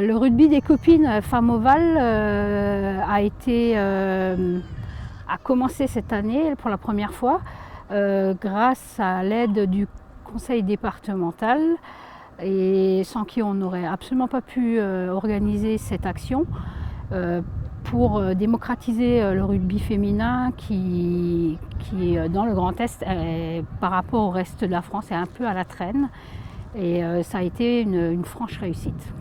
Le rugby des copines femmes ovales a commencé cette année pour la première fois grâce à l'aide du conseil départemental et sans qui on n'aurait absolument pas pu organiser cette action pour démocratiser le rugby féminin qui dans le Grand Est par rapport au reste de la France est un peu à la traîne et ça a été une franche réussite.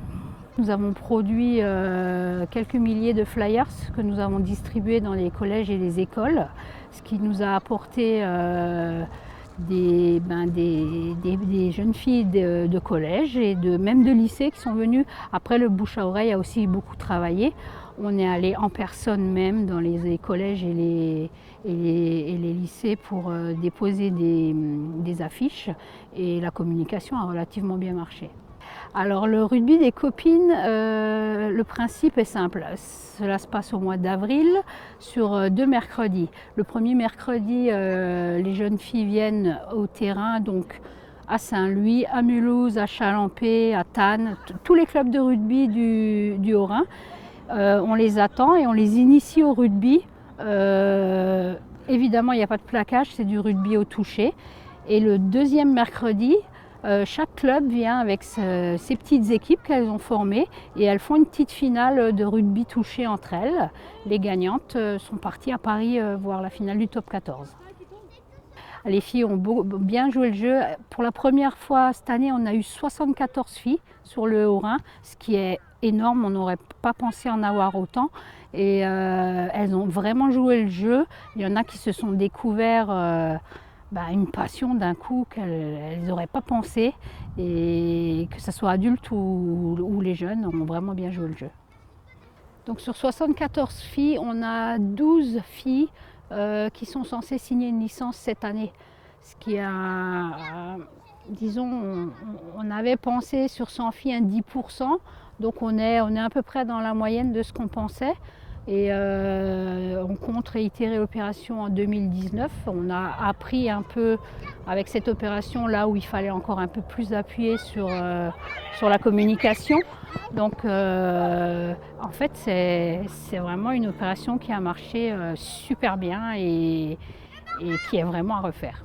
Nous avons produit quelques milliers de flyers que nous avons distribués dans les collèges et les écoles, ce qui nous a apporté des jeunes filles de collège et même de lycée qui sont venues. Après, le bouche à oreille a aussi beaucoup travaillé. On est allé en personne même dans les collèges et les lycées pour déposer des affiches et la communication a relativement bien marché. Alors le rugby des copines, le principe est simple. Cela se passe au mois d'avril sur 2 mercredis. Le premier mercredi, les jeunes filles viennent au terrain, donc à Saint-Louis, à Mulhouse, à Chalampé, à Thann, tous les clubs de rugby du Haut-Rhin. On les attend et on les initie au rugby. Évidemment, il n'y a pas de plaquage, c'est du rugby au toucher. Et le deuxième mercredi, chaque club vient avec ses petites équipes qu'elles ont formées et elles font une petite finale de rugby touché entre elles. Les gagnantes sont parties à Paris voir la finale du top 14. Les filles ont bien joué le jeu. Pour la première fois cette année, on a eu 74 filles sur le Haut-Rhin, ce qui est énorme, on n'aurait pas pensé en avoir autant. Et elles ont vraiment joué le jeu. Il y en a qui se sont découverts une passion d'un coup qu'elles n'auraient pas pensé, et que ce soit adultes ou les jeunes ont vraiment bien joué le jeu. Donc sur 74 filles, on a 12 filles qui sont censées signer une licence cette année. Ce qui disons, on avait pensé sur 100 filles un 10%, donc on est à peu près dans la moyenne de ce qu'on pensait. Et on compte réitérer l'opération en 2019. On a appris un peu avec cette opération là où il fallait encore un peu plus appuyer sur la communication. Donc en fait c'est vraiment une opération qui a marché super bien et qui est vraiment à refaire.